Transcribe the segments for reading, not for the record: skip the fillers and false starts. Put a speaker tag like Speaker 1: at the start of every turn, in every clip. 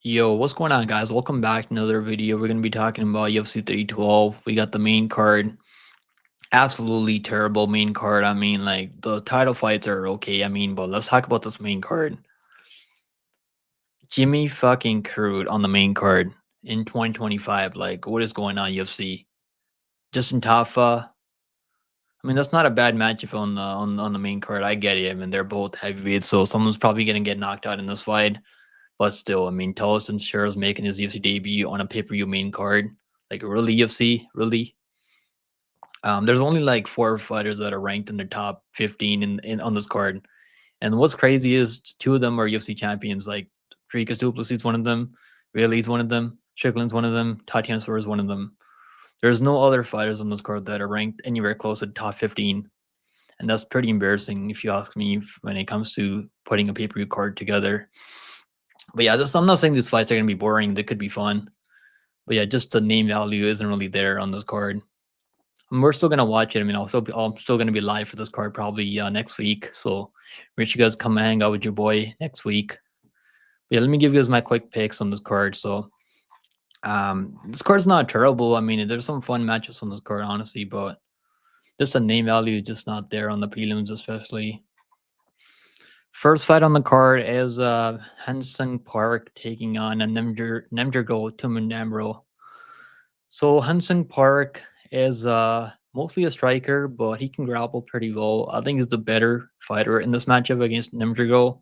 Speaker 1: Yo, what's going on, guys? Welcome back to another video. We're going to be talking about UFC 312. We got the main card. Absolutely terrible main card. I mean, like, the title fights are okay. I mean, but let's talk about this main card. Jimmy fucking Crute on the main card in 2025. Like, what is going on, UFC? Justin Tafa. I mean, that's not a bad matchup on the main card. I get it. I mean, they're both heavyweights, so someone's probably going to get knocked out in this fight. But still, I mean, Tosin Cheryl's making his UFC debut on a pay-per-view main card. Like, really, UFC? Really? There's only like four fighters that are ranked in the top 15 in on this card. And what's crazy is two of them are UFC champions. Like, Dricus Du Plessis is one of them. Really's one of them. Strickland's one of them. Tatiana Suarez is one of them. There's no other fighters on this card that are ranked anywhere close to the top 15. And that's pretty embarrassing if you ask me when it comes to putting a pay-per-view card together. But yeah, I'm not saying these fights are gonna be boring. They could be fun. But yeah, just the name value isn't really there on this card. And we're still gonna watch it. I mean, I'm still gonna be live for this card probably next week. So make sure you guys come and hang out with your boy next week. But yeah, let me give you guys my quick picks on this card. So this card's not terrible. I mean, there's some fun matches on this card, honestly, but just the name value is just not there on the prelims, especially. First fight on the card is Hansen Park taking on a Nemjergo Tumendemberel. So Hansen Park is mostly a striker, but he can grapple pretty well. I think he's the better fighter in this matchup against Nemjergo,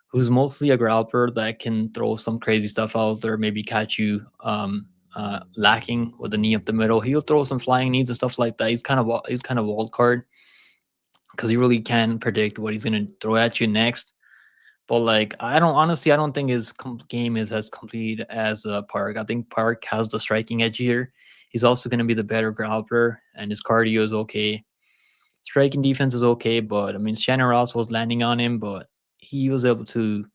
Speaker 1: who's mostly a grappler that can throw some crazy stuff out there, maybe catch you lacking with a knee up the middle. He'll throw some flying knees and stuff like that. He's kind of wild card because he really can predict what he's gonna throw at you next. But like, I don't think his game is as complete as Park. I think Park has the striking edge here. He's also going to be the better grappler, and his cardio is okay. Striking defense is okay, but I mean, Shannon Ross was landing on him, but he was able to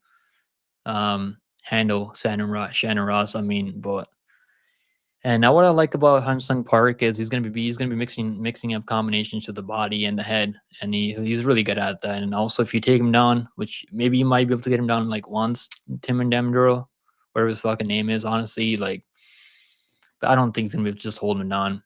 Speaker 1: handle Shannon Ross. I mean, but and now what I like about Hansung Park is he's gonna be mixing up combinations to the body and the head, and he's really good at that. And also, if you take him down, which maybe you might be able to get him down like once, Tumendemberel, whatever his fucking name is, honestly, like, but I don't think he's gonna be able to just hold him down.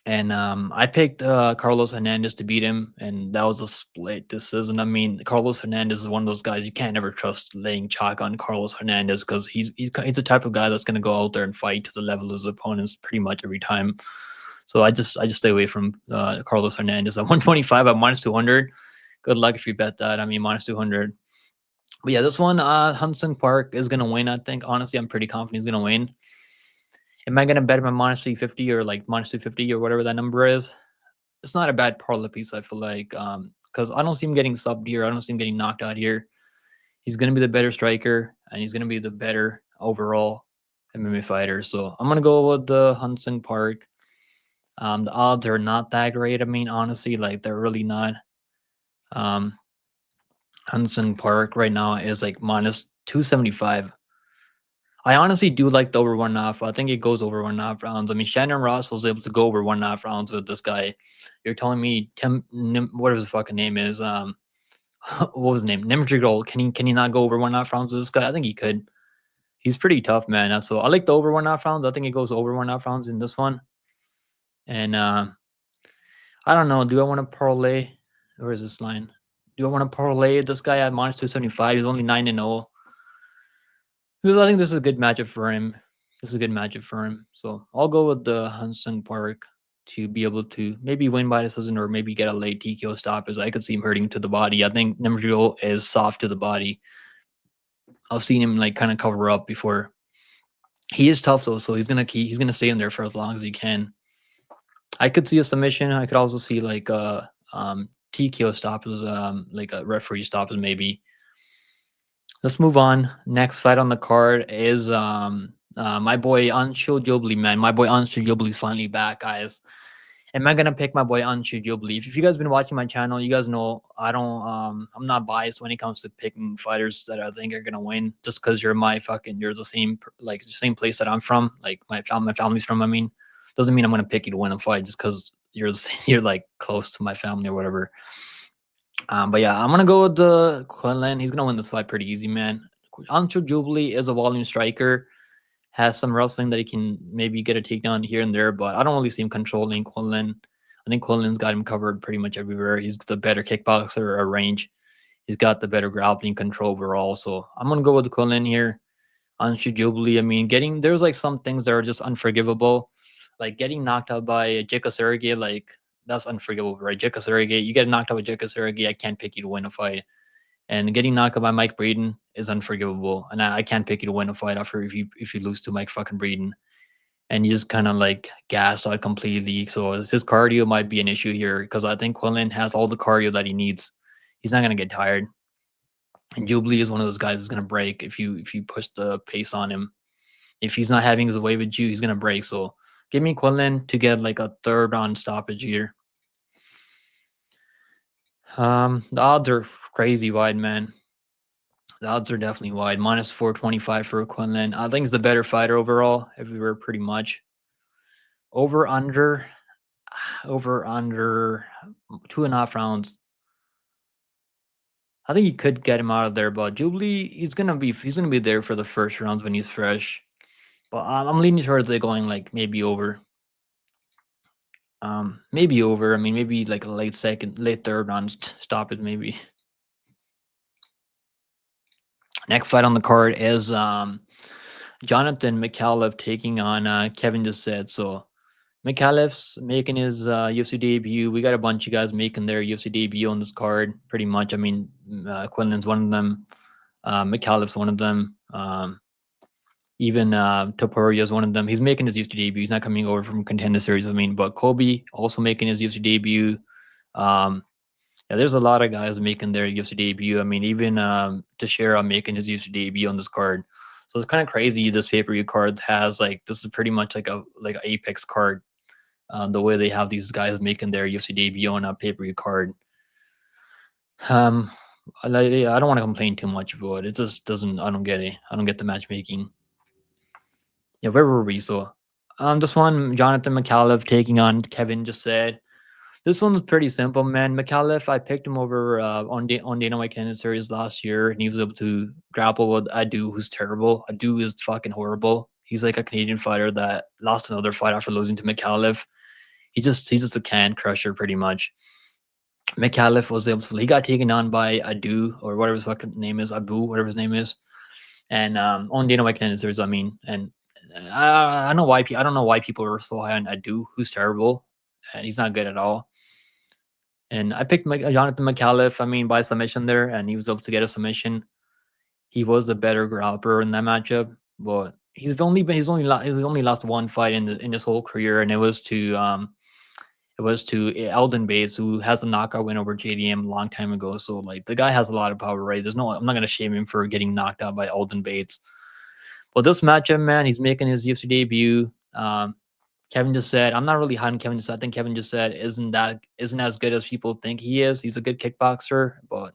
Speaker 1: And I picked Carlos Hernandez to beat him, and that was a split decision. I mean, Carlos Hernandez is one of those guys you can't ever trust laying chalk on Carlos Hernandez because he's the type of guy that's going to go out there and fight to the level of his opponents pretty much every time. So I just stay away from Carlos Hernandez at 125 at -200. Good luck if you bet that. I mean, -200. But yeah, this one, Hudson Park is going to win. I think honestly, I'm pretty confident he's going to win. Am I gonna bet him at -350 or like -250 or whatever that number is? It's not a bad parlay piece, I feel like, because I don't see him getting subbed here. I don't see him getting knocked out here. He's gonna be the better striker, and he's gonna be the better overall MMA fighter. So I'm gonna go with the Hudson Park. The odds are not that great. I mean, honestly, like they're really not. Um, Hudson Park right now is like -275. I honestly do like the over 1.5. I think it goes over 1.5 rounds. I mean, Shannon Ross was able to go over 1.5 rounds with this guy. You're telling me whatever his fucking name is, what was his name? Nimjigol. Can he not go over 1.5 rounds with this guy? I think he could. He's pretty tough, man. So I like the over 1.5 rounds. I think it goes over 1.5 rounds in this one. And I don't know. Do I want to parlay? Where is this line? Do I want to parlay this guy at -275? He's only 9-0. I think this is a good matchup for him. This is a good matchup for him. So I'll go with the Hansung Park to be able to maybe win by decision or maybe get a late TKO stoppage. I could see him hurting to the body. I think Nemril is soft to the body. I've seen him like kind of cover up before. He is tough though, so he's gonna stay in there for as long as he can. I could see a submission. I could also see like a TKO stoppage, like a referee stoppage maybe. Let's move on. Next fight on the card is my boy Anshu Jubli, man. My boy Anshu Jubli is finally back, guys. Am I gonna pick my boy Anshu Jubli? If you guys been watching my channel, you guys know I don't I'm not biased when it comes to picking fighters that I think are gonna win just because you're the same like the same place that I'm from, like my family's from, I mean. Doesn't mean I'm gonna pick you to win a fight just because you're like close to my family or whatever. But yeah, I'm gonna go with the Quinlan. He's gonna win this fight pretty easy, man. Ancho Jubli is a volume striker, has some wrestling that he can maybe get a takedown here and there, but I don't really see him controlling Quinlan. I think Quinlan's got him covered pretty much everywhere. He's the better kickboxer at range. He's got the better grappling control overall. So I'm gonna go with Quinlan here on Shujubli. I mean, there's like some things that are just unforgivable, like getting knocked out by Jeka Sergey. Like that's unforgivable, right? Jeka Sergey, you get knocked out by Jeka Sergey, I can't pick you to win a fight. And getting knocked out by Mike Breeden is unforgivable, and I can't pick you to win a fight after if you lose to Mike fucking Breeden. And you just kind of like gassed out completely. So his cardio might be an issue here because I think Quinlan has all the cardio that he needs. He's not gonna get tired. And Jubli is one of those guys that's gonna break if you push the pace on him. If he's not having his way with you, he's gonna break. So give me Quinlan to get like a third round stoppage here. The odds are crazy wide, man. The odds are definitely wide. Minus 425 for Quinlan. I think he's the better fighter overall, everywhere pretty much. Over under 2.5 rounds. I think you could get him out of there, but Jubli, he's gonna be there for the first rounds when he's fresh. But I'm leaning towards it going like maybe over. Maybe over. I mean, maybe like a late third round stop it maybe. Next fight on the card is Jonathan Micallef taking on Kevin Jousset. So Micallef's making his UFC debut. We got a bunch of guys making their UFC debut on this card, pretty much. I mean, Quinlan's one of them. Micallef's one of them. Even Topuria is one of them. He's making his UFC debut. He's not coming over from Contender Series. I mean, but Kobe also making his UFC debut. Yeah, there's a lot of guys making their UFC debut. I mean, even Teixeira making his UFC debut on this card. So it's kind of crazy. This pay-per-view card has like this is pretty much like a Apex card. The way they have these guys making their UFC debut on a pay-per-view card. I don't want to complain too much, but it just doesn't. I don't get it. I don't get the matchmaking. Yeah, where were we? So, this one, Jonathan Micallef taking on Kevin Jousset. This one's pretty simple, man. Micallef, I picked him over on Dana White Contender Series last year, and he was able to grapple with Adu, who's terrible. Adu is fucking horrible. He's like a Canadian fighter that lost another fight after losing to Micallef. He's just a can crusher, pretty much. Micallef was able to. He got taken on by Adu or whatever his fucking name is, Abu, whatever his name is, and on Dana White Contender Series. I mean, and I know why. I don't know why people are so high on Adu, who's terrible, and he's not good at all. And I picked Jonathan Micallef, I mean, by submission there, and he was able to get a submission. He was the better grappler in that matchup, but he's only lost one fight in his whole career, and it was to Eldon Bates, who has a knockout win over JDM a long time ago. So like the guy has a lot of power, right? I'm not gonna shame him for getting knocked out by Eldon Bates. But this matchup, man, he's making his UFC debut. Kevin Jousset, I'm not really high on Kevin Jousset. I think Kevin Jousset isn't as good as people think he is. He's a good kickboxer, but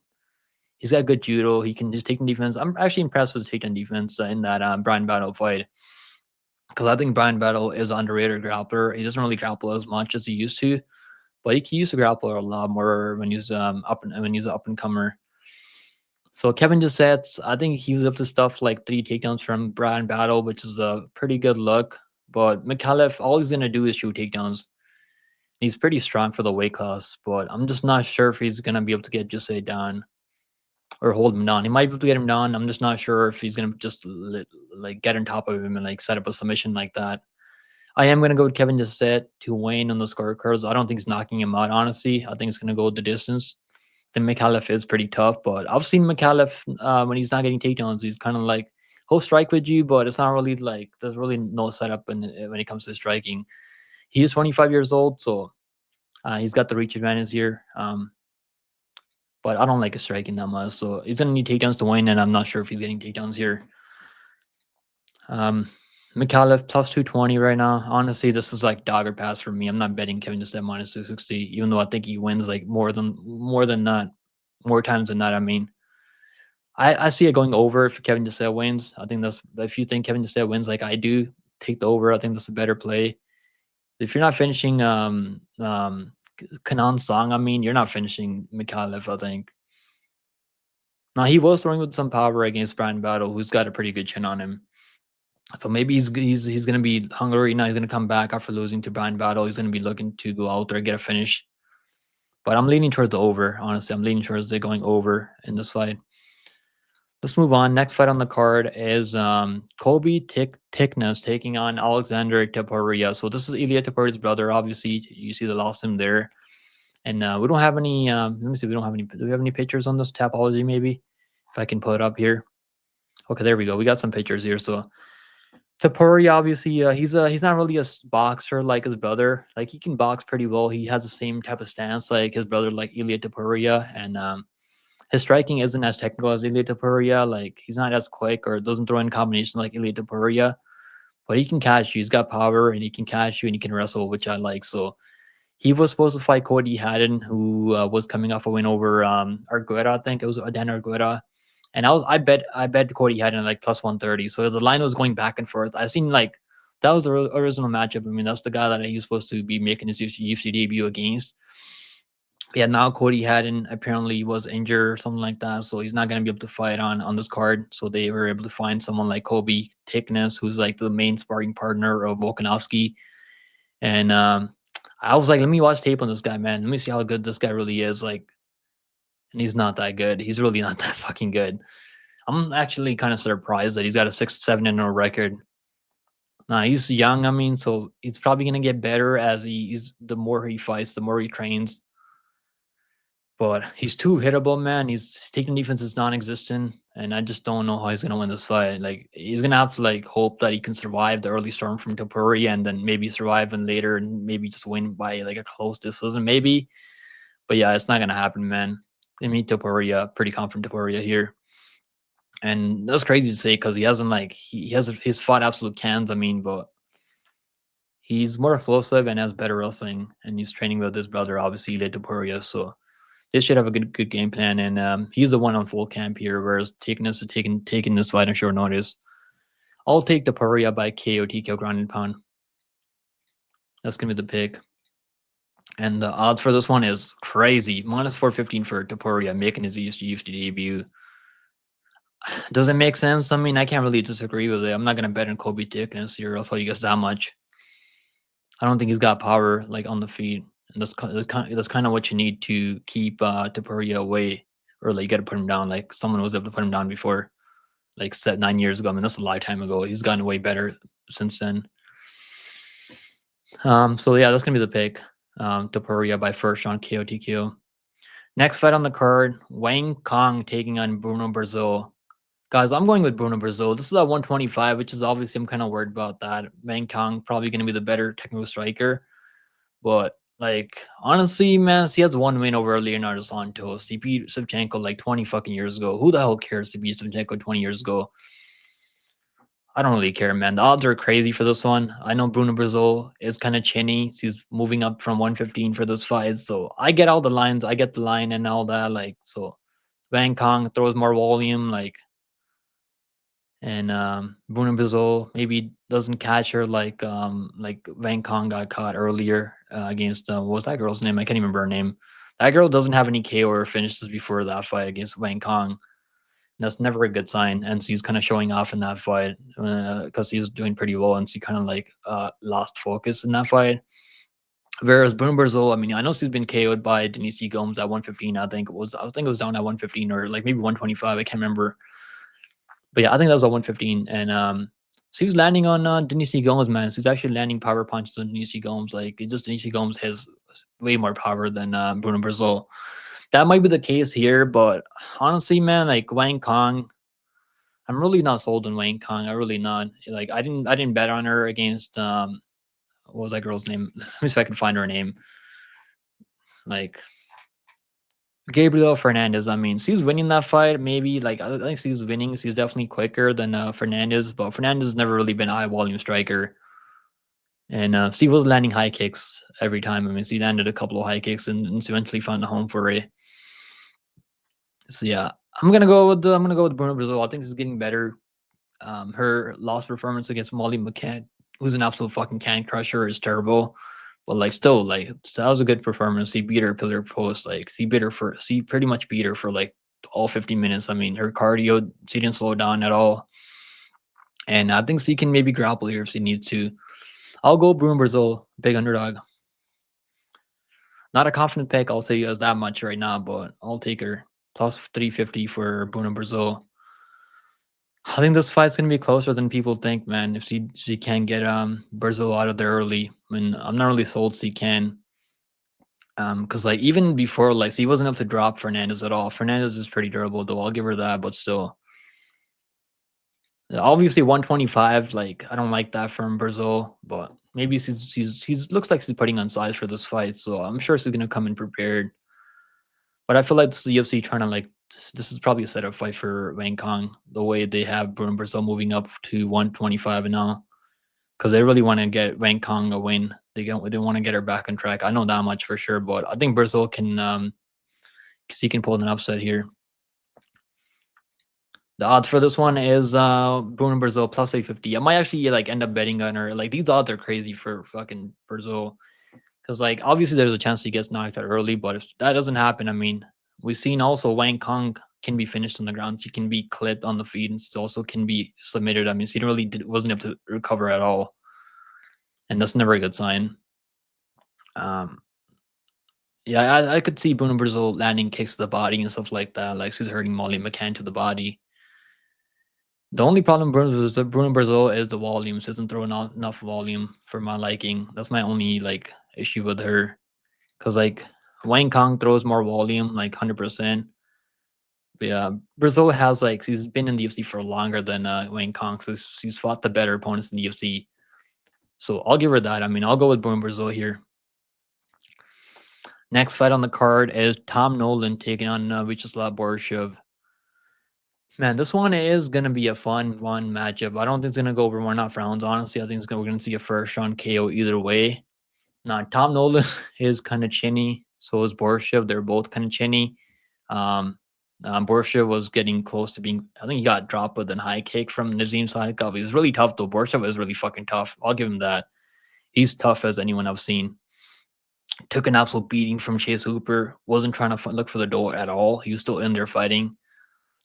Speaker 1: he's got good judo. He can just take defense. I'm actually impressed with his takedown defense in that Brian Battle fight, because I think Brian Battle is an underrated grappler. He doesn't really grapple as much as he used to, but he used to grapple a lot more when he's up and comer. So Kevin Jousset, I think he was up to stuff like 3 takedowns from Brian Battle, which is a pretty good look. But Micallef, all he's gonna do is shoot takedowns. He's pretty strong for the weight class, but I'm just not sure if he's gonna be able to get Jousset down or hold him down. He might be able to get him down. I'm just not sure if he's gonna just like get on top of him and like set up a submission like that. I am gonna go with Kevin Jousset to win on the scorecards. I don't think he's knocking him out. Honestly, I think it's gonna go the distance. Then Micallef is pretty tough, but I've seen Micallef when he's not getting takedowns, he's kind of like he'll strike with you, but it's not really like there's really no setup when it comes to striking. He is 25 years old, so he's got the reach advantage here. But I don't like his striking that much, so he's gonna need takedowns to win, and I'm not sure if he's getting takedowns here. Micallef plus 220 right now. Honestly, this is like dog or pass for me. I'm not betting Kevin Jousset minus 260, even though I think he wins like more than that, more times than that. I mean, I see it going over if Kevin Jousset wins. I think that's if you think Kevin Jousset wins like I do, take the over. I think that's a better play. If you're not finishing Kanan Song, I mean, you're not finishing Micallef, I think. Now he was throwing with some power against Brian Battle, who's got a pretty good chin on him. So maybe he's gonna be hungry now. He's gonna come back after losing to Brian Battle. He's gonna be looking to go out there, get a finish. But I'm leaning towards the over. Honestly, I'm leaning towards the going over in this fight. Let's move on. Next fight on the card is Thicknesse taking on Alexander Topuria. So this is Ilya Topuria's brother. Obviously, you see the lost him there. And we don't have any. Let me see. We don't have any. Do we have any pictures on this Tapology? Maybe if I can pull it up here. Okay, there we go. We got some pictures here. So Topuria, obviously, he's not really a boxer like his brother. Like he can box pretty well. He has the same type of stance like his brother, like Ilya Topuria, and his striking isn't as technical as Ilya Topuria. Like he's not as quick or doesn't throw in combination like Ilya Topuria, but he can catch you. He's got power and he can catch you and he can wrestle, which I like. So he was supposed to fight Cody Haddon, who was coming off a win over Argueta. I think it was Dan Argueta. And I bet Cody Haddon like plus 130. So the line was going back and forth. I seen like that was the original matchup. I mean, that's the guy that he's supposed to be making his UFC debut against. Yeah, now Cody Haddon apparently was injured or something like that, so he's not gonna be able to fight on this card. So they were able to find someone like Kobe Thicknesse, who's like the main sparring partner of Volkanovski. And I was like, let me watch tape on this guy, man. Let me see how good this guy really is. Like, and he's not that good. He's really not that fucking good. I'm actually kind of surprised that he's got a 6-7-0 record. Nah, he's young. I mean, so he's probably gonna get better as he's the more he fights, the more he trains. But he's too hittable, man. He's taking defense is non-existent, and I just don't know how he's gonna win this fight. Like he's gonna have to like hope that he can survive the early storm from Topuria, and then maybe survive and later, and maybe just win by like a close decision, maybe. But yeah, it's not gonna happen, man. I mean, Topuria, pretty confident Topuria here, and that's crazy to say because he hasn't like he's fought absolute cans. I mean, but he's more explosive and has better wrestling, and he's training with his brother, obviously, led Topuria, so. They should have a good game plan, and he's the one on full camp here, whereas Thicknesse is taking this fight on short notice. I'll take the Topuria by KO TKO ground and pound. That's gonna be the pick. And the odds for this one is crazy. Minus 415 for Topuria making his UFC debut. Does it make sense? I mean, I can't really disagree with it. I'm not gonna bet on Kobe Thicknesse here. I'll tell you guys that much. I don't think he's got power like on the feet. And that's kind of what you need to keep Topuria away, or like you got to put him down. Like someone was able to put him down before, like 9 years ago. I mean, that's a lifetime ago. He's gotten way better since then. So yeah, that's gonna be the pick. Topuria by first round KO TKO. Next fight on the card: Wang Kong taking on Bruno Brasil. Guys, I'm going with Bruno Brasil. This is at 125, which is obviously I'm kind of worried about that. Wang Kong probably gonna be the better technical striker, but. Like, honestly, man, he has one win over Leonardo Santos. He beat Shevchenko like 20 fucking years ago. Who the hell cares to beat Shevchenko 20 years ago? I don't really care, man. The odds are crazy for this one. I know Bruno Brasil is kind of chinny. So he's moving up from 115 for this fight. So I get all the lines. I get the line and all that. Like, so Wang Kong throws more volume. Like, and Bruno Brasil maybe doesn't catch her like Wang Kong got caught earlier against what was that girl's name? I can't even remember her name. That girl doesn't have any KO or finishes before that fight against Wang Kong. And that's never a good sign. And she's kind of showing off in that fight because he's doing pretty well, and she kind of like lost focus in that fight. Whereas Bruno Brasil, I mean, I know she's been KO'd by Denise Gomes at 115. I think it was down at 115 or like maybe 125. I can't remember. But yeah, I think that was a 115, and she was landing on Denise Gomes, man. She's actually landing power punches on Denise Gomes. Like it just Denise Gomes has way more power than Bruno Brasil. That might be the case here, but honestly, man, like Wang Kong, I'm really not sold on Wang Kong. I really not. Like I didn't bet on her against what was that girl's name? Let me see if I can find her name. Like Gabriel Fernandez. I mean, she's winning that fight. Maybe like I think she's winning. She's definitely quicker than Fernandez, but Fernandez has never really been a high volume striker. And she was landing high kicks every time. I mean, she landed a couple of high kicks and she eventually found a home for it. So yeah, I'm gonna go with Bruno Brasil. I think she's getting better. Her lost performance against Molly McCann, who's an absolute fucking can crusher, is terrible. But like still, like that was a good performance. He beat her pillar post. Like she pretty much beat her for like all 50 minutes. I mean, her cardio, she didn't slow down at all. And I think she can maybe grapple here if she needs to. I'll go Brazil, big underdog. Not a confident pick, I'll say as that much right now, but I'll take her. Plus 350 for Brazil. I think this fight's gonna be closer than people think, man. If she can get Brazil out of there early. I mean, I'm not really sold she can. Because like even before, like she wasn't able to drop Fernandez at all. Fernandez is pretty durable though. I'll give her that, but still. Obviously 125, like I don't like that from Brazil, but maybe she's looks like she's putting on size for this fight, so I'm sure she's gonna come in prepared. But I feel like the UFC trying to like this is probably a setup fight for Wang Kong, the way they have Brazil moving up to 125 and now, because they really want to get Wang Kong a win. They want to get her back on track. I know that much for sure, but I think Brazil can she can pull an upset here. The odds for this one is Brazil plus 850. I might actually like end up betting on her. Like these odds are crazy for fucking Brazil. Because like obviously there's a chance he gets knocked out early, but if that doesn't happen, I mean, we've seen also Wang Kong can be finished on the ground. She can be clipped on the feet and she also can be submitted. I mean, she wasn't able to recover at all. And that's never a good sign. Yeah, I could see Brazil landing kicks to the body and stuff like that. Like she's hurting Molly McCann to the body. The only problem Bruno Brazil is the volume. She doesn't throw enough volume for my liking. That's my only like issue with her. Cause like Wang Kong throws more volume, like 100%. But yeah, Brazil has like she's been in the UFC for longer than Wang Kong, so she's fought the better opponents in the UFC. So I'll give her that. I mean, I'll go with Bruno Brazil here. Next fight on the card is Tom Nolan taking on Vyacheslav Borshchev. Man, this one is gonna be a fun matchup. I don't think it's gonna go over 1.5 rounds. Honestly, I think we're gonna see a first round KO either way. Now, Tom Nolan is kind of chinny. So is Borshchev. They're both kind of chinny. Borshchev was getting close to being. I think he got dropped with a high kick from Nazim Sadikov. He was really tough though. Borshchev is really fucking tough. I'll give him that. He's tough as anyone I've seen. Took an absolute beating from Chase Hooper. Wasn't trying to look for the door at all. He was still in there fighting.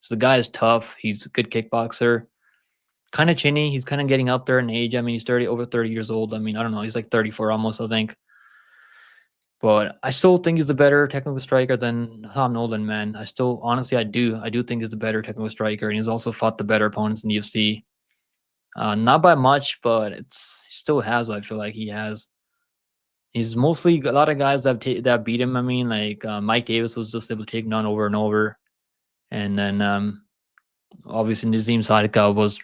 Speaker 1: So the guy is tough. He's a good kickboxer. Kind of chinny. He's kind of getting up there in age. I mean, he's over 30 years old. I mean, I don't know. He's like 34 almost, I think. But I still think he's a better technical striker than Tom Nolan, man. I still, honestly, I do think he's the better technical striker, and he's also fought the better opponents in the UFC. Not by much, but he still has. I feel like he has. He's mostly a lot of guys that beat him. I mean, like Mike Davis was just able to take him down over and over, and then obviously Nazim Sadikov was.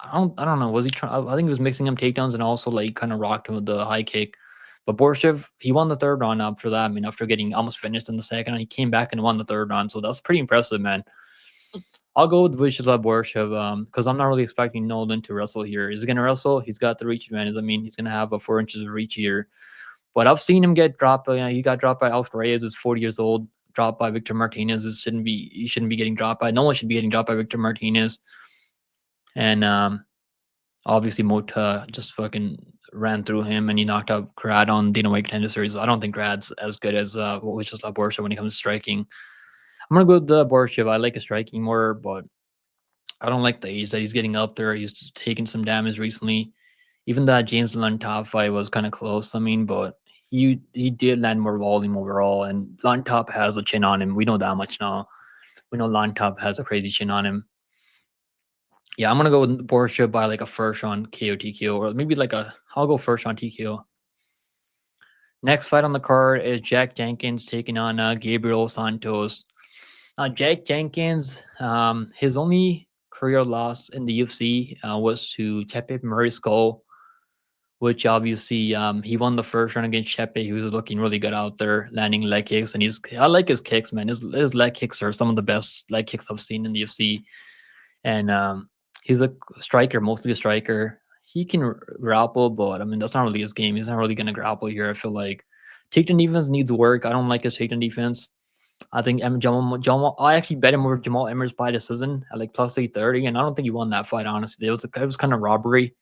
Speaker 1: I don't know. Was he trying? I think he was mixing him takedowns and also like kind of rocked him with the high kick. But Borshchev, he won the third round after that. I mean, after getting almost finished in the second, he came back and won the third round. So that's pretty impressive, man. I'll go with Vyacheslav Borshchev because I'm not really expecting Nolan to wrestle here. Is he going to wrestle? He's got the reach advantage. I mean, he's going to have a 4 inches of reach here. But I've seen him get dropped. He got dropped by Alf Reyes, who's 40 years old. Dropped by Victor Martinez. He shouldn't be getting dropped by. No one should be getting dropped by Victor Martinez. And obviously Mota just fucking ran through him and he knocked out Crute on Dana White Contender Series. I don't think Crute's as good as Vyacheslav Borshchev when it comes to striking. I'm gonna go with Borshchev. I like his striking more, but I don't like the age that he's getting up there. He's just taking some damage recently. Even that James Lund top fight was kind of close. I mean, but he did land more volume overall, and Lund top has a chin on him. We know that much now. We know Lund top has a crazy chin on him. Yeah, I'm gonna go with Borshchev by like a first round KO TKO, or maybe like I'll go first round TKO. Next fight on the card is Jack Jenkins taking on Gabriel Santos. Jack Jenkins, his only career loss in the UFC was to Chepe Mariscal, which obviously he won the first round against Chepe. He was looking really good out there, landing leg kicks, and I like his kicks, man. His leg kicks are some of the best leg kicks I've seen in the UFC, and he's a striker, mostly a striker. He can grapple, but I mean that's not really his game. He's not really gonna grapple here. I feel like takedown defense needs work. I don't like his takedown defense. I think Jamal. I actually bet him over Jamal Emmers by decision at like plus 830, and I don't think he won that fight. Honestly, it was kind of robbery.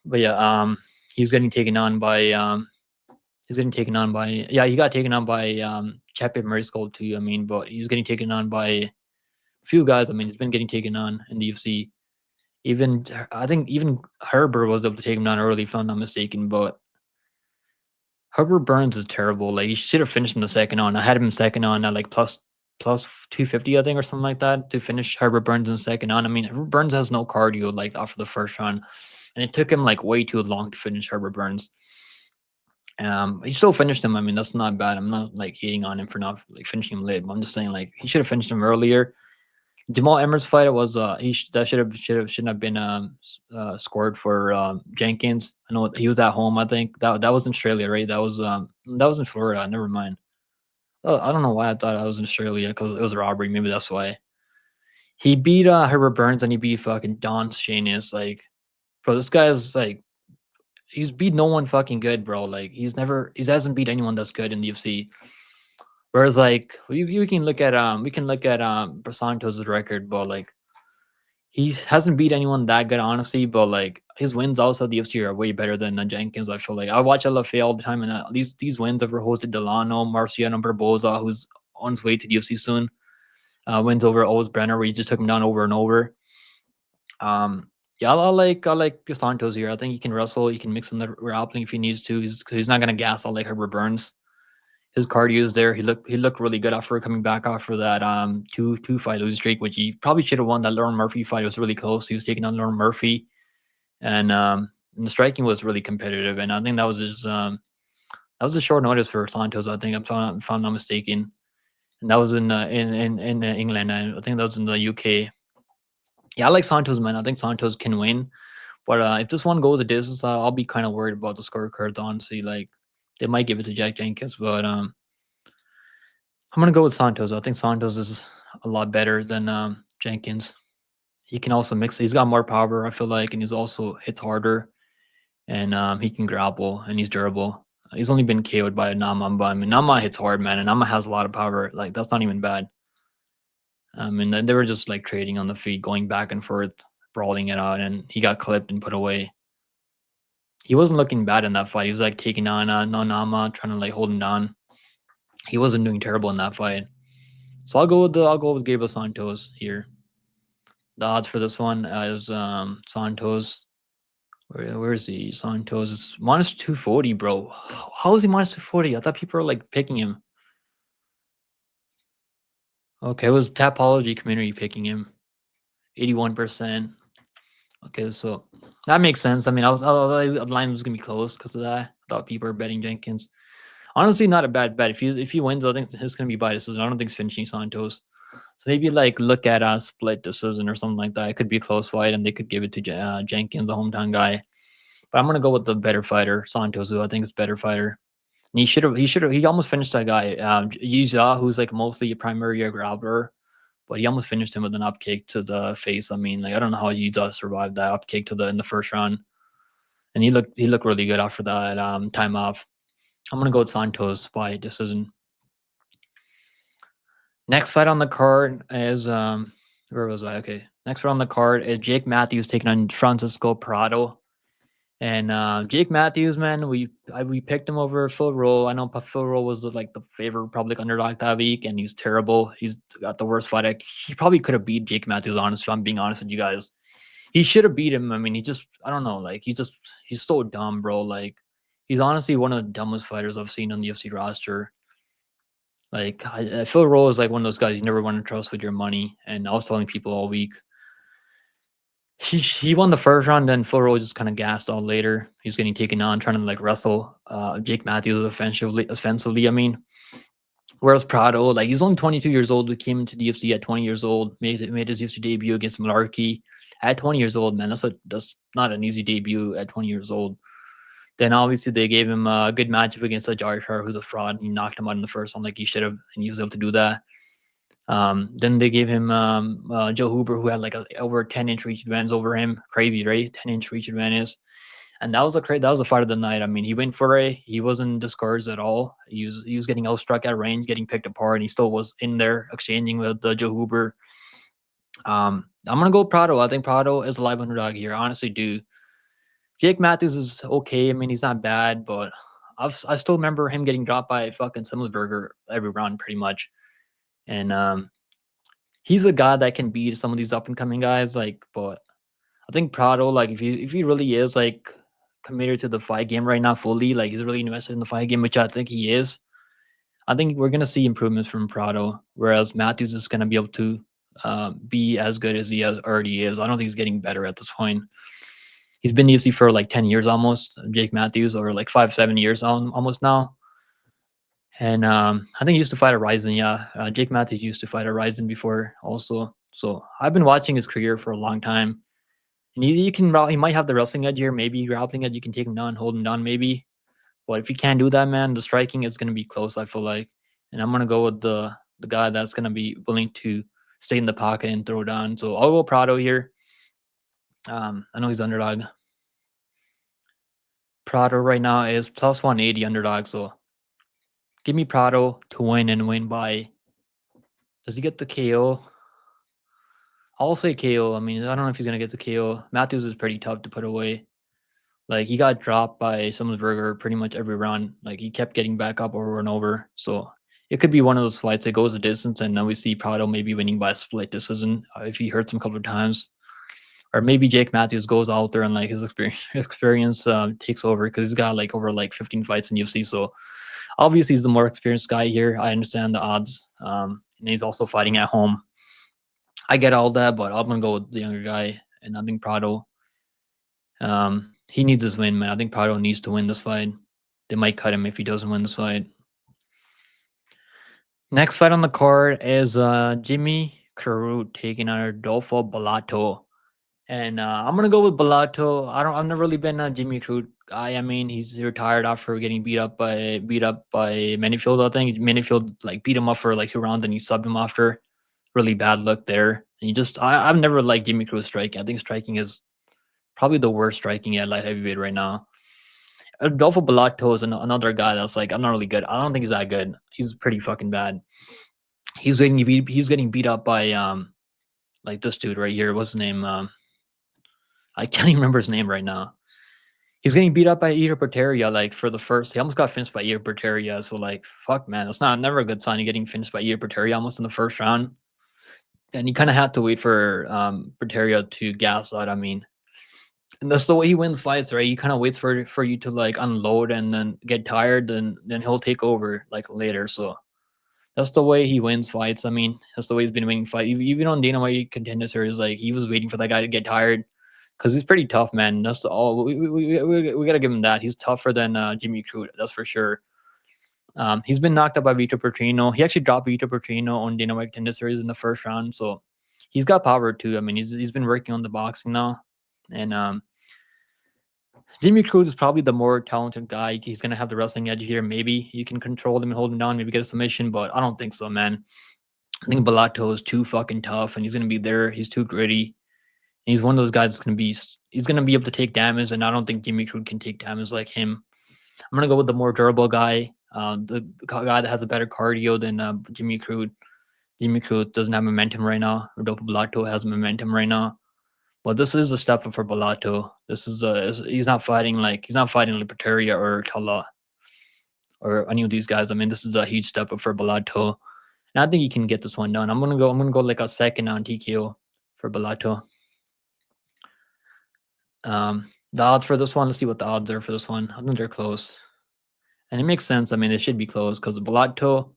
Speaker 1: But yeah, he's getting taken on by. He got taken on by Chepe Mariscal too. I mean, but he's getting taken on by a few guys. I mean, he's been getting taken on in the UFC. Even I think even Herbert was able to take him down early, if I'm not mistaken. But Herbert Burns is terrible. Like he should have finished in the second on. I had him in second on at like plus 250, I think, or something like that, to finish Herbert Burns in the second on. I mean, Herbert Burns has no cardio like after the first round, and it took him like way too long to finish Herbert Burns. He still finished him. I mean, that's not bad. I'm not like hating on him for not like finishing him late, but I'm just saying like he should have finished him earlier. Jamal Emmer's fight was that shouldn't have been scored for Jenkins. I know he was at home. I think that was in Australia, right? That was in Florida. Never mind. Oh, I don't know why I thought I was in Australia because it was a robbery. Maybe that's why. He beat Herbert Burns and he beat fucking Don Shanius. Like, bro, this guy's like he's beat no one fucking good, bro. Like he hasn't beat anyone that's good in the UFC. Whereas like you can look at Santos' record, but like he hasn't beat anyone that good, honestly. But like his wins outside the UFC are way better than Jenkins. I feel like I watch LFA all the time, and these wins over hosted Delano, Marciano Barboza, who's on his way to the UFC soon. Wins over Oz Brenner, where he just took him down over and over. Yeah, I like Santos here. I think he can wrestle. He can mix in the grappling if he needs to. He's not gonna gas out like Herbert Burns. His cardio is there. He looked really good after coming back after that two fight losing streak, which he probably should have won. That Lauren Murphy fight was really close. He was taking on Lauren Murphy, and the striking was really competitive. And I think that was a short notice for Santos. I think if I'm not mistaken, and that was in England. And I think that was in the UK. Yeah, I like Santos, man. I think Santos can win. But if this one goes a distance, I'll be kind of worried about the scorecards, honestly. Like, they might give it to Jack Jenkins, but I'm gonna go with Santos. I think Santos is a lot better than Jenkins. He can also mix. He's got more power, I feel like, and he's also hits harder, and he can grapple, and he's durable. He's only been KO'd by Nama, but I mean, Nama hits hard, man, and Nama has a lot of power. Like, that's not even bad. And they were just like trading on the feet, going back and forth, brawling it out, and he got clipped and put away. He wasn't looking bad in that fight. He was like taking on Nama, trying to like hold him down. He wasn't doing terrible in that fight. So I'll go with Gabriel Santos here. The odds for this one is Santos. Where is he? Santos is minus 240, bro. How is he minus 240? I thought people were like picking him. Okay, it was Tapology community picking him. 81%. Okay, so that makes sense. I mean, I the line was gonna be close because of that. I thought people were betting Jenkins. Honestly, not a bad bet. If he wins, I think it's gonna be by decision. I don't think it's finishing Santos. So maybe like look at a split decision or something like that. It could be a close fight, and they could give it to Jenkins, the hometown guy. But I'm gonna go with the better fighter, Santos, who I think is better fighter. And he almost finished that guy, Yuza, who's like mostly a primary grappler, but he almost finished him with an up kick to the face. I mean, like I don't know how Yuza survived that up kick in the first round, and he looked really good after that time off. I'm gonna go with Santos by decision. Next fight on the card is where was I? Okay, next fight on the card is Jake Matthews taking on Francisco Prado. And Jake Matthews, man, we picked him over Phil Rowe. I know Phil Rowe was like the favorite public underdog that week, and he's terrible. He's got the worst fight. He probably could have beat Jake Matthews. Honestly, if I'm being honest with you guys, he should have beat him. I mean, I don't know, like he's so dumb, bro. Like he's honestly one of the dumbest fighters I've seen on the UFC roster. Like Phil Rowe is like one of those guys you never want to trust with your money. And I was telling people all week. He won the first round, then Phil Rowe just kind of gassed out later. He was getting taken on, trying to like wrestle Jake Matthews offensively. I mean, whereas Prado, like he's only 22 years old. He came into the UFC at 20 years old, made his UFC debut against Malarkey at 20 years old. Man, that's not an easy debut at 20 years old. Then obviously they gave him a good matchup against Jaritar, who's a fraud. He knocked him out in the first one like he should have, and he was able to do that. Then they gave him Joe Huber, who had like over 10-inch reach advantage over him. Crazy, right? 10-inch reach advantage. And that was a fight of the night. I mean, he went for it. He wasn't discouraged at all. He was getting outstruck at range, getting picked apart, and he still was in there exchanging with Joe Huber. I'm gonna go Prado. I think Prado is a live underdog here. I honestly do. Jake Matthews is okay. I mean, he's not bad, but I still remember him getting dropped by fucking Semmelberger every round pretty much. And he's a guy that can beat some of these up and coming guys. Like, but I think Prado, like if he really is like committed to the fight game right now fully, like he's really invested in the fight game, which I think he is. I think we're gonna see improvements from Prado, whereas Matthews is gonna be able to be as good as he has already is. I don't think he's getting better at this point. He's been in UFC for like 10 years almost, Jake Matthews, or like 5-7 years almost now. And I think he used to fight at Ryzen. Yeah, Jake Matthews used to fight at Ryzen before also. So I've been watching his career for a long time. And he might have the wrestling edge here, maybe grappling edge. You can take him down, hold him down, maybe. But if you can't do that, man, the striking is going to be close, I feel like. And I'm going to go with the guy that's going to be willing to stay in the pocket and throw down. So I'll go Prado here. I know he's underdog. Prado right now is plus 180 underdog. So give me Prado to win and win by. Does he get the KO? I'll say KO. I mean, I don't know if he's going to get the KO. Matthews is pretty tough to put away. Like, he got dropped by Summelsberger pretty much every round. Like, he kept getting back up over and over. So it could be one of those fights that goes a distance, and then we see Prado maybe winning by a split decision if he hurts him a couple of times. Or maybe Jake Matthews goes out there and like his experience takes over, because he's got like over like 15 fights in UFC. So obviously he's the more experienced guy here. I understand the odds. And he's also fighting at home. I get all that, but I'm gonna go with the younger guy, and I think Prado. He needs his win, man. I think Prado needs to win this fight. They might cut him if he doesn't win this fight. Next fight on the card is Jimmy Crute taking on Rodolfo Bellato. And I'm gonna go with Bellato. I've never really been a Jimmy Crute guy. I mean, he's retired after getting beat up by Manyfield. I think Manyfield like beat him up for like 2 rounds, and he subbed him after. Really bad luck there. And I've never liked Jimmy Crute striking. I think striking is probably the worst striking at light heavyweight right now. Adolfo Bellato is another guy that's like, I'm not really good. I don't think he's that good. He's pretty fucking bad. He's getting beat up by like this dude right here. What's his name? I can't even remember his name right now. He's getting beat up by Ida Porteria, like for the first. He almost got finished by Ida Porteria. So like, fuck, man, that's never a good sign of getting finished by Ida Porteria almost in the first round. And you kind of have to wait for Porteria to gas out. I mean, and that's the way he wins fights, right? He kind of waits for you to like unload and then get tired, and then he'll take over like later. So that's the way he wins fights. I mean, that's the way he's been winning fights. Even on Dana White Contender Series, like he was waiting for that guy to get tired, because he's pretty tough, man. That's all. We gotta give him that. He's tougher than Jimmy Crute, that's for sure. He's been knocked out by Vito Petrino. He actually dropped Vito Petrino on Dana White Contender Series in the first round, so he's got power too. I mean, he's been working on the boxing now, and Jimmy Crute is probably the more talented guy. He's gonna have the wrestling edge here. Maybe you can control him and hold him down, maybe get a submission, but I don't think so, man. I think Bellato is too fucking tough, and he's gonna be there. He's too gritty. And he's one of those guys that's he's gonna be able to take damage, and I don't think Jimmy Crute can take damage like him. I'm gonna go with the more durable guy, the guy that has a better cardio than Jimmy Crute. Jimmy Crute doesn't have momentum right now. Rodolfo Bellato has momentum right now. But this is a step up for Bellato. He's not fighting like Libertaria or Tala or any of these guys. I mean, this is a huge step up for Bellato. And I think he can get this one done. I'm gonna go like a second on TKO for Bellato. The odds for this one, let's see what the odds are for this one. I think they're close. And it makes sense. I mean, they should be close because Bellato,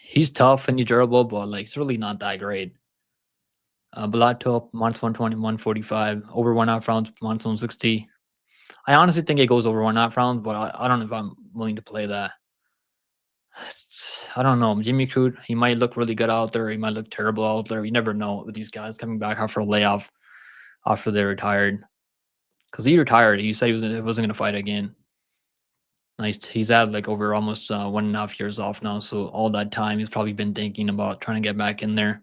Speaker 1: he's tough and he's durable, but like it's really not that great. Bellato, minus 120, 145, over 1.5 rounds, minus 160. I honestly think it goes over 1.5 rounds, but I don't know if I'm willing to play that. I don't know. Jimmy Crute, he might look really good out there. He might look terrible out there. You never know with these guys coming back after a layoff after they retired. Because he retired. He said he wasn't going to fight again. He's had like over almost 1.5 years off now. So all that time, he's probably been thinking about trying to get back in there.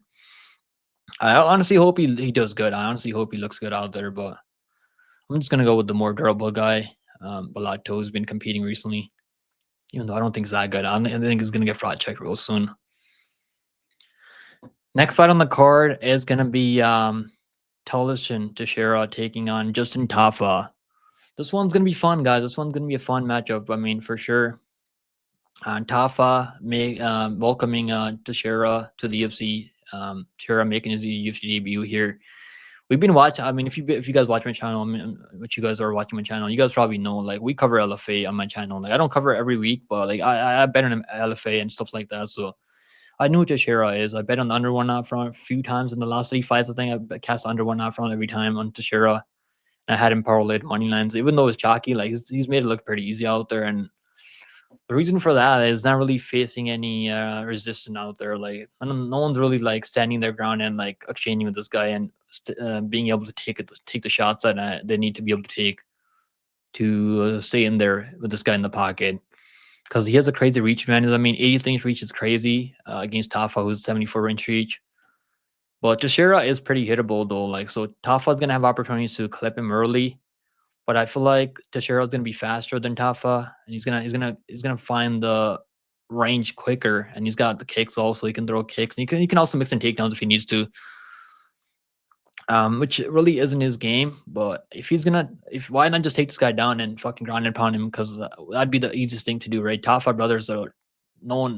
Speaker 1: I honestly hope he does good. I honestly hope he looks good out there, but I'm just going to go with the more durable guy. Bellato has been competing recently, even though I don't think he's that good. I think he's going to get fraud checked real soon. Next fight on the card is going to be Tullis and Teixeira taking on Justin Tafa. This one's gonna be fun, guys. This one's gonna be a fun matchup. I mean, for sure. Tafa welcoming Teixeira to the UFC. Teixeira making his UFC debut here. We've been watching. I mean, if you guys watch my channel, I mean, what you guys are watching my channel, you guys probably know. Like, we cover LFA on my channel. Like, I don't cover it every week, but like I bet on LFA and stuff like that. So I knew who Teixeira is. I bet on the under one out front a few times in the last 3 fights. I think I cast under one out front every time on Teixeira. And I had him parlayed money lines, even though it's chalky. Like, he's made it look pretty easy out there, and the reason for that is not really facing any resistance out there. Like, no one's really like standing their ground and like exchanging with this guy and being able to take the shots that they need to be able to take to stay in there with this guy in the pocket. Because he has a crazy reach advantage. I mean, 80 inch reach is crazy against Tafa, who's 74 inch reach. But Teixeira is pretty hittable though. Like, so Tafa's gonna have opportunities to clip him early. But I feel like Teixeira is going to be faster than Tafa, and he's gonna find the range quicker, and he's got the kicks also. He can throw kicks, and he can also mix in takedowns if he needs to, which really isn't his game. But if why not just take this guy down and fucking ground and pound him? Because that'd be the easiest thing to do, right? Tafa brothers are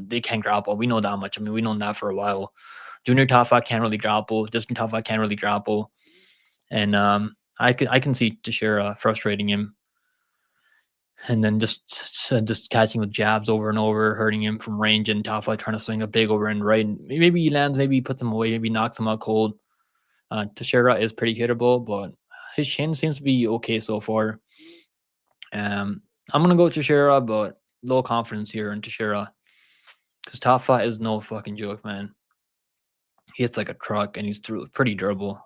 Speaker 1: they can't grapple. We know that much. I mean, we known that for a while. Junior Tafa can't really grapple. Justin Tafa can't really grapple, and I can see Teixeira frustrating him, and then just catching with jabs over and over, hurting him from range, and Tafa trying to swing a big over and right. Maybe he lands, maybe he puts him away, maybe knocks him out cold. Teixeira is pretty hittable, but his chin seems to be okay so far. I'm gonna go Teixeira, but low confidence here in Teixeira because Tafa is no fucking joke, man. He hits like a truck, and he's pretty durable.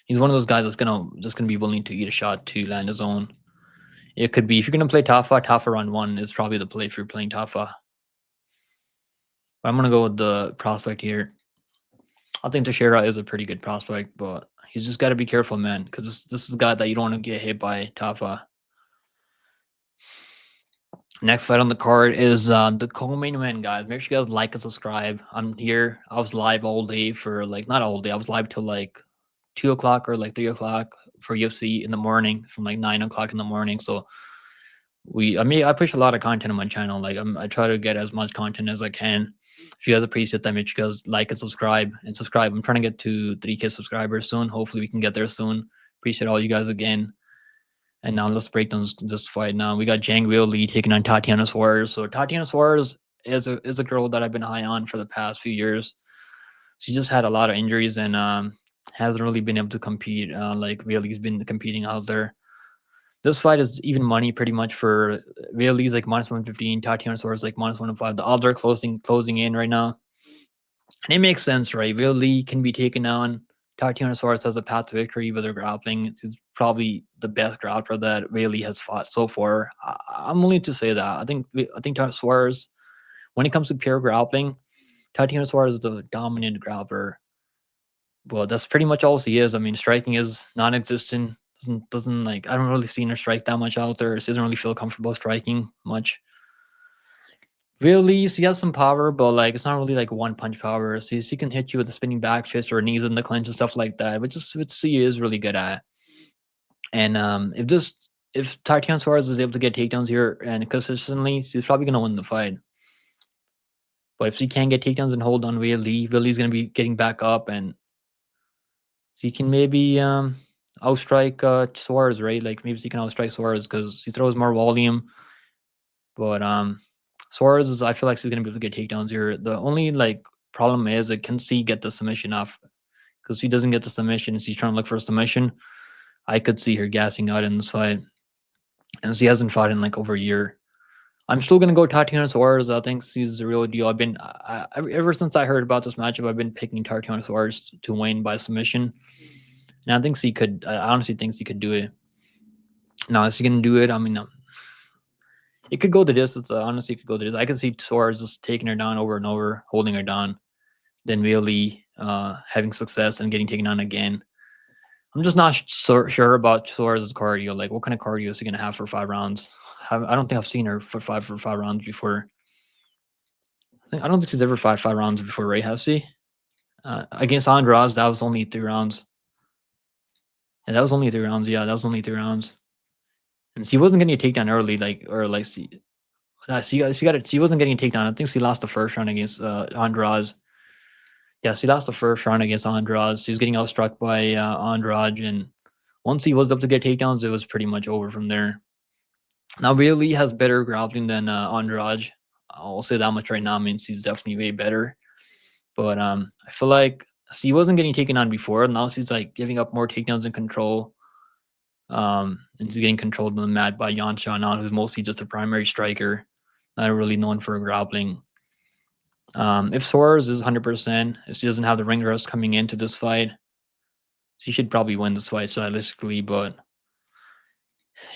Speaker 1: He's one of those guys that's gonna be willing to eat a shot to land his own. It could be, if you're going to play Tafa round 1 is probably the play if you're playing Tafa. But I'm going to go with the prospect here. I think Teixeira is a pretty good prospect, but he's just got to be careful, man, because this is a guy that you don't want to get hit by Tafa. Next fight on the card is the co-main event, guys. Make sure you guys like and subscribe. I'm here. I was live all day for like, not all day. I was live till like 2 o'clock or like 3 o'clock for UFC in the morning, from like 9 o'clock in the morning. So I push a lot of content on my channel. Like, I try to get as much content as I can. If you guys appreciate that, make sure you guys like and subscribe. I'm trying to get to 3K subscribers soon. Hopefully we can get there soon. Appreciate all you guys again. And now let's break down this fight. Now we got Zhang Weili taking on Tatiana Suarez. So Tatiana Suarez is a girl that I've been high on for the past few years. She just had a lot of injuries and hasn't really been able to compete like Weili's been competing out there. This fight is even money pretty much for Weili's like -115, Tatiana Suarez like -105. The odds are closing in right now. And it makes sense, right? Weili can be taken down. Tatiana Suarez has a path to victory with her grappling. She's probably the best grappler that Weili has fought so far. I'm willing to say that. I think Tatiana Suarez, when it comes to pure grappling, Tatiana Suarez is the dominant grappler. Well, that's pretty much all she is. I mean, striking is non-existent. Doesn't like, I don't really see her strike that much out there. She doesn't really feel comfortable striking much. Really, she has some power, but like, it's not really like one punch power. She can hit you with a spinning back fist or knees in the clinch and stuff like that, which she is really good at. And if Tatiana Suarez is able to get takedowns here and consistently, she's probably gonna win the fight. But if she can't get takedowns and hold on Weili's gonna be getting back up, and she can maybe outstrike Suarez, right? Like, maybe she can outstrike Suarez because he throws more volume. But Suarez I feel like she's gonna be able to get takedowns here. The only like problem is, can she get the submission off? Because she doesn't get the submission, she's trying to look for a submission. I could see her gassing out in this fight, and she hasn't fought in like over a year. I'm still gonna go Tatiana Suarez. I think she's the real deal. Ever since I heard about this matchup, I've been picking Tatiana Suarez to win by submission. And I think she could. I honestly think she could do it. Now, is she gonna do it? I mean, it could go the distance. Honestly, it could go the distance. I could see Suarez just taking her down over and over, holding her down, then Weili having success and getting taken down again. I'm just not sure about Suarez's cardio. Like, what kind of cardio is he gonna have for 5 rounds? I don't think I've seen her for five rounds before. I don't think she's ever fought 5 rounds before, right? Has she? Against Andrade, that was only 3 rounds. And that was only 3 rounds. Yeah, that was only 3 rounds. And she wasn't getting a takedown early, she wasn't getting a takedown. I think she lost the first round against Andrade. Yeah, she lost the first round against Andrade. She was getting outstruck by Andrade, and once he was up to get takedowns, it was pretty much over from there. Now, Bailey has better grappling than Andrade. I'll say that much right now. I mean, she's definitely way better. But I feel like she wasn't getting taken on before. Now she's like giving up more takedowns and control. And she's getting controlled on the mat by Yan Xiaonan, who's mostly just a primary striker, not really known for grappling. If Suarez is 100%, if she doesn't have the ring rust coming into this fight, she should probably win this fight stylistically, but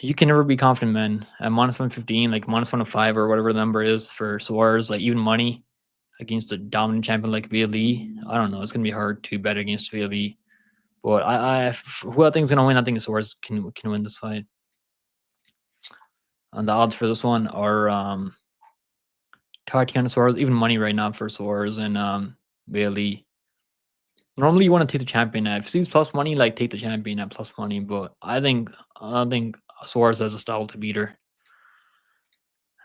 Speaker 1: you can never be confident, man. At -115, like -105 or whatever the number is for Suarez, like even money against a dominant champion like Bailey, I don't know. It's gonna be hard to bet against Bailey. But who I think is gonna win, I think Suarez can win this fight. And the odds for this one are Tatiana Suarez, even money right now for Suarez and Bailey. Normally you want to take the champion at, if she's plus money, like take the champion at plus money, but I think Suarez has a style to beat her.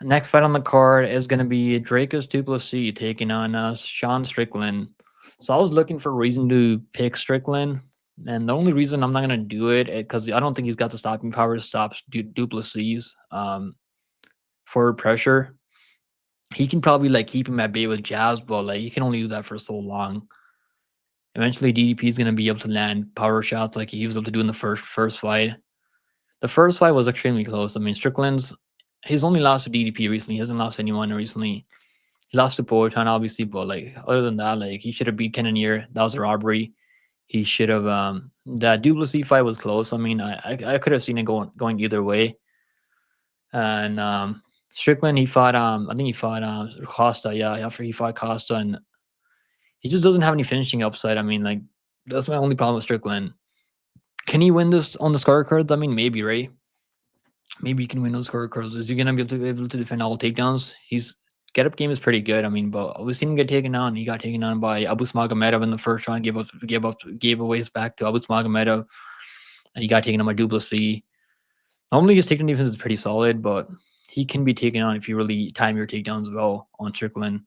Speaker 1: Next fight on the card is going to be Dracus du Plessis taking on Sean Strickland. So I was looking for a reason to pick Strickland, and the only reason I'm not going to do it because I don't think he's got the stopping power to stop du Plessis forward pressure. He can probably like keep him at bay with jabs, but like he can only do that for so long. Eventually, DDP is going to be able to land power shots like he was able to do in the first fight. The first fight was extremely close. I mean, he's only lost to DDP recently. He hasn't lost anyone recently. He lost to Poetan, obviously, but like other than that, like he should have beat Cannonier. That was a robbery. He should have. That du Plessis fight was close. I mean, I could have seen it going either way. And Strickland, he fought. I think he fought Costa. Yeah, after he fought Costa, and he just doesn't have any finishing upside. I mean, like that's my only problem with Strickland. Can he win this on the scorecards? I mean, maybe, right? Maybe you can win those scorecards. Is he gonna be able to defend all takedowns? His get up game is pretty good. I mean, but we've seen him get taken on. He got taken on by Abu Smagomedov in the first round. Gave away his back to Abu Smagomedov, and he got taken on by du Plessis. Normally, his takedown defense is pretty solid, but he can be taken on if you really time your takedowns well on Strickland.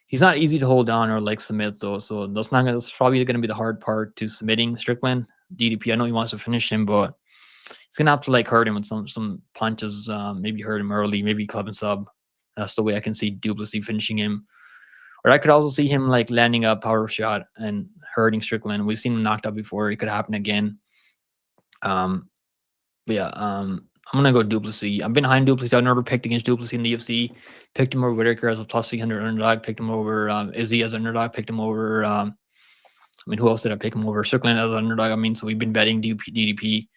Speaker 1: He's not easy to hold down or like submit though, so that's probably going to be the hard part to submitting Strickland. DDP, I know he wants to finish him, but he's gonna have to like hurt him with some punches. Maybe hurt him early, maybe club and sub. That's the way I can see du Plessis finishing him. Or I could also see him like landing a power shot and hurting Strickland. We've seen him knocked out before. It could happen again. But yeah, I'm gonna go du Plessis. I've been behind du Plessis. I've never picked against du Plessis in the UFC. Picked him over Whitaker as a plus 300 underdog. Picked him over Izzy as an underdog. Picked him over. I mean, who else did I pick him over? Strickland as an underdog. I mean, so we've been betting DDP,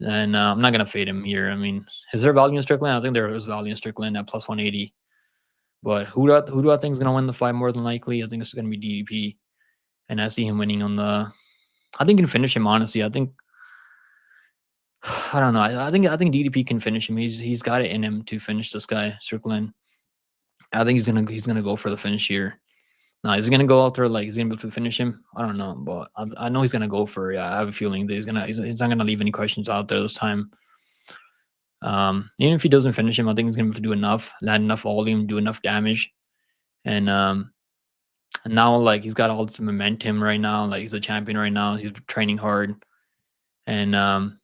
Speaker 1: and I'm not gonna fade him here. I mean, is there value in Strickland? I think there is value in Strickland at plus 180. But who do I think is gonna win the fight more than likely? I think it's gonna be DDP, and I see him winning on the. I think he can finish him honestly. I don't know. I think DDP can finish him. He's got it in him to finish this guy, Strickland. I think he's gonna go for the finish here. No, he's gonna go out there like he's gonna be able to finish him. I don't know, but I know he's gonna go for. Yeah, I have a feeling that he's not gonna leave any questions out there this time. Even if he doesn't finish him, I think he's gonna be able to do enough, land enough volume, do enough damage, and now like he's got all this momentum right now. Like he's a champion right now. He's training hard, and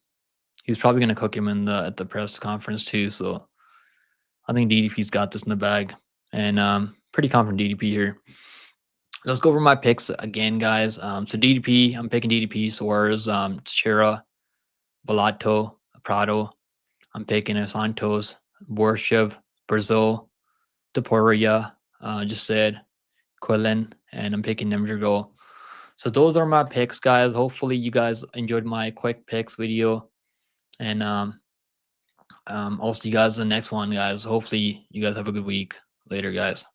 Speaker 1: he's probably gonna cook him at the press conference too. So I think DDP's got this in the bag, and pretty confident DDP here. Let's go over my picks again, guys. So DDP, I'm picking DDP, Suarez, Chira, Bellato, Prado. I'm picking Santos, Borshchev, Brasil, Topuria, Jousset, Quillen, and I'm picking Tumendemberel. So those are my picks, guys. Hopefully you guys enjoyed my quick picks video, and I'll see you guys in the next one, guys. Hopefully you guys have a good week. Later, guys.